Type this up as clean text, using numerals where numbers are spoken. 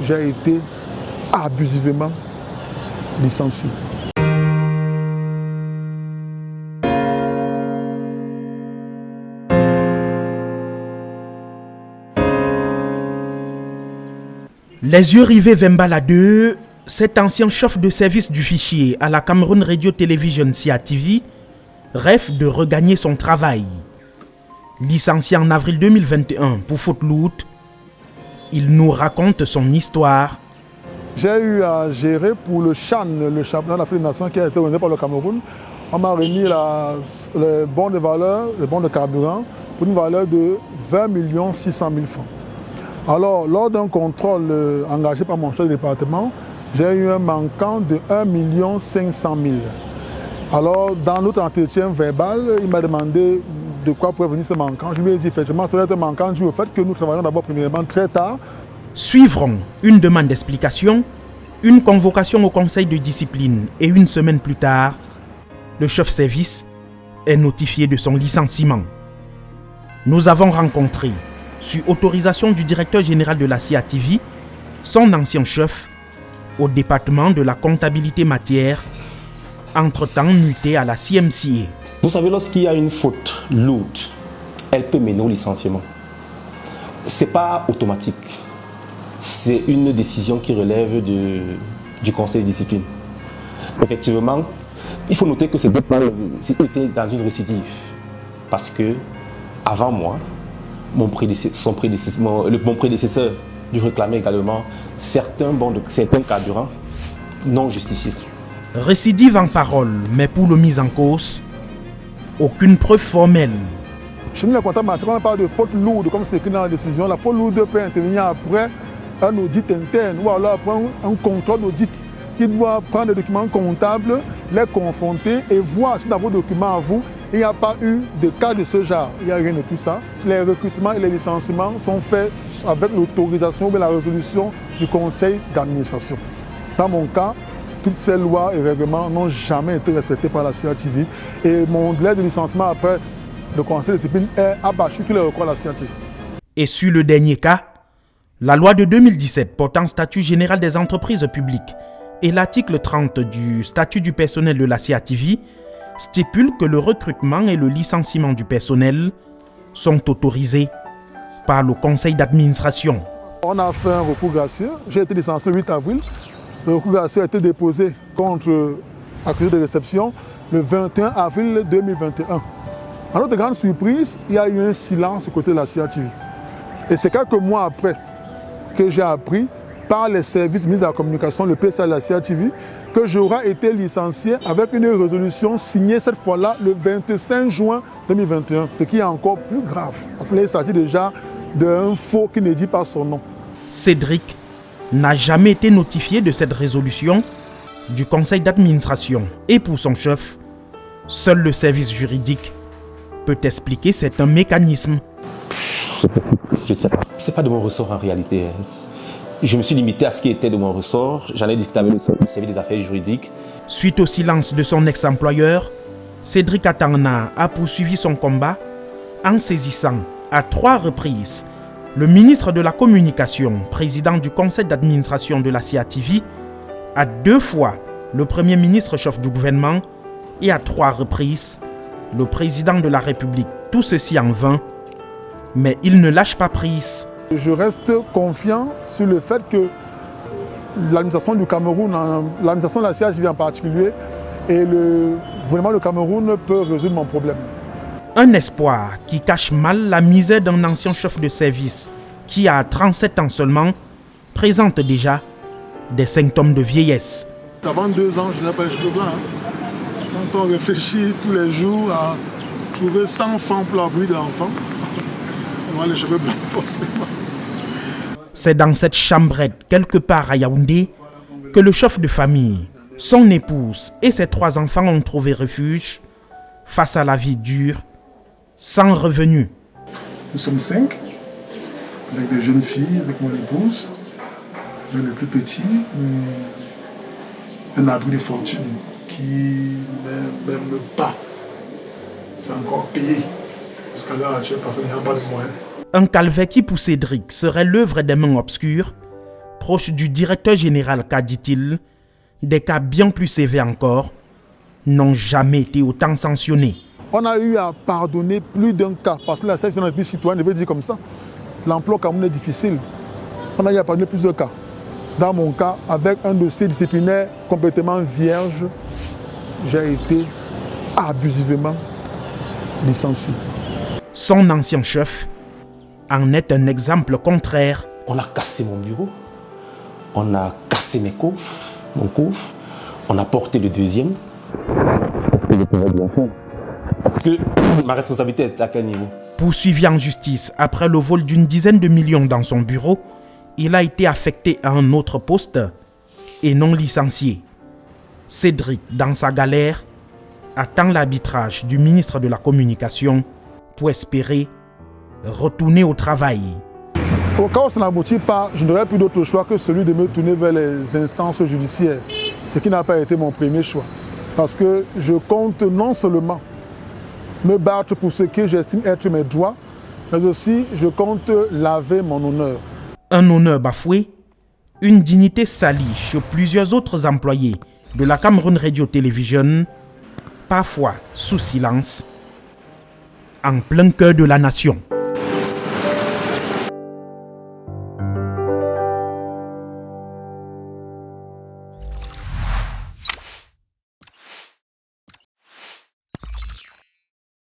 j'ai été abusivement licencié. Les yeux rivés vers Mbala 2, cet ancien chef de service du fichier à la Cameroun Radio Television CATV rêve de regagner son travail. Licencié en avril 2021 pour faute lourde, il nous raconte son histoire. J'ai eu à gérer pour le CHAN, le championnat d'Afrique des Nations qui a été organisé par le Cameroun. On m'a remis le bon de valeur, le bon de carburant pour une valeur de 20 600 000 francs. Alors, lors d'un contrôle engagé par mon chef de département, j'ai eu un manquant de 1 500 000. Alors, dans notre entretien verbal, il m'a demandé de quoi pourrait venir ce manquant. Je lui ai dit effectivement, ça doit être un manquant dû au fait que nous travaillons d'abord premièrement très tard. Suivront une demande d'explication, une convocation au conseil de discipline et une semaine plus tard, le chef-service est notifié de son licenciement. Nous avons rencontré, sur autorisation du directeur général de la CATV, son ancien chef au département de la comptabilité matière, entre-temps muté à la CMCA. Vous savez, lorsqu'il y a une faute lourde, elle peut mener au licenciement. Ce n'est pas automatique. C'est une décision qui relève du conseil de discipline. Effectivement, il faut noter que c'était dans une récidive. Parce que, avant moi, mon prédécesseur lui réclamait également certains carburants non justifiés. Récidive en parole, mais pour le mise en cause, aucune preuve formelle. Chez nous, les comptables, quand on parle de faute lourde, comme c'est écrit dans la décision, la faute lourde peut intervenir après un audit interne ou alors après un contrôle d'audit qui doit prendre des documents comptables, les confronter et voir si dans vos documents à vous, il n'y a pas eu de cas de ce genre. Il n'y a rien de tout ça. Les recrutements et les licenciements sont faits avec l'autorisation ou la résolution du conseil d'administration. Dans mon cas, toutes ces lois et règlements n'ont jamais été respectés par la CATV et mon délai de licenciement après le conseil de discipline est abattu tous les recours à la CATV. Et sur le dernier cas, la loi de 2017 portant statut général des entreprises publiques et l'article 30 du statut du personnel de la CATV stipule que le recrutement et le licenciement du personnel sont autorisés par le conseil d'administration. On a fait un recours gracieux. J'ai été licencié le 8 avril. Le recours gracieux a été déposé contre accusé de réception le 21 avril 2021. À notre grande surprise, il y a eu un silence du côté de la CATV. Et c'est quelques mois après que j'ai appris par les services du ministre de la Communication, le PSA de la CATV, que j'aurais été licencié avec une résolution signée cette fois-là le 25 juin 2021. Ce qui est encore plus grave, parce qu'il s'agit déjà d'un faux qui ne dit pas son nom. Cédric n'a jamais été notifié de cette résolution du conseil d'administration. Et pour son chef, seul le service juridique peut expliquer c'est un mécanisme. Je ne sais pas. Ce n'est pas de mon ressort en réalité. Je me suis limité à ce qui était de mon ressort. J'en ai discuté avec le service des affaires juridiques. Suite au silence de son ex-employeur, Cédric Atangna a poursuivi son combat en saisissant à 3 reprises le ministre de la Communication, président du conseil d'administration de la CATV, à 2 fois le premier ministre chef du gouvernement et à 3 reprises le président de la République. Tout ceci en vain, mais il ne lâche pas prise. Je reste confiant sur le fait que l'administration du Cameroun, l'administration de la CATV en particulier, et le gouvernement du Cameroun peut résoudre mon problème. Un espoir qui cache mal la misère d'un ancien chef de service qui, à 37 ans seulement, présente déjà des symptômes de vieillesse. Avant 2 ans, je n'ai pas les cheveux blancs. Quand on réfléchit tous les jours à trouver 100 francs pour la bruit de l'enfant, on a les cheveux blancs forcément. C'est dans cette chambrette, quelque part à Yaoundé, que le chef de famille, son épouse et ses 3 enfants ont trouvé refuge face à la vie dure, sans revenu. Nous sommes 5, avec des jeunes filles, avec mon épouse, avec le plus petit, un abri de fortune qui n'est même pas. C'est encore payé. Jusqu'à l'heure actuelle, personne n'a pas de moyens. Un calvaire qui pour Cédric serait l'œuvre des mains obscures proche du directeur général qu'a dit-il, des cas bien plus sévères encore n'ont jamais été autant sanctionnés. On a eu à pardonner plus d'un cas, parce que la sélection de citoyenne devait dire comme ça. L'emploi Cameroun est difficile. On a eu à pardonner plusieurs cas. Dans mon cas, avec un dossier disciplinaire complètement vierge, j'ai été abusivement licencié. Son ancien chef en est un exemple contraire. On a cassé mon bureau, on a cassé mon coffre, on a porté le deuxième. Est-ce que je pourrais bien faire? Est-ce que ma responsabilité est à quel niveau? Poursuivi en justice après le vol d'une dizaine de millions dans son bureau, il a été affecté à un autre poste et non licencié. Cédric, dans sa galère, attend l'arbitrage du ministre de la Communication pour espérer retourner au travail. Au cas où ça n'aboutit pas, je n'aurais plus d'autre choix que celui de me tourner vers les instances judiciaires, ce qui n'a pas été mon premier choix. Parce que je compte non seulement me battre pour ce que j'estime être mes droits, mais aussi je compte laver mon honneur. Un honneur bafoué, une dignité salie chez plusieurs autres employés de la Cameroun Radio Television, parfois sous silence, en plein cœur de la nation.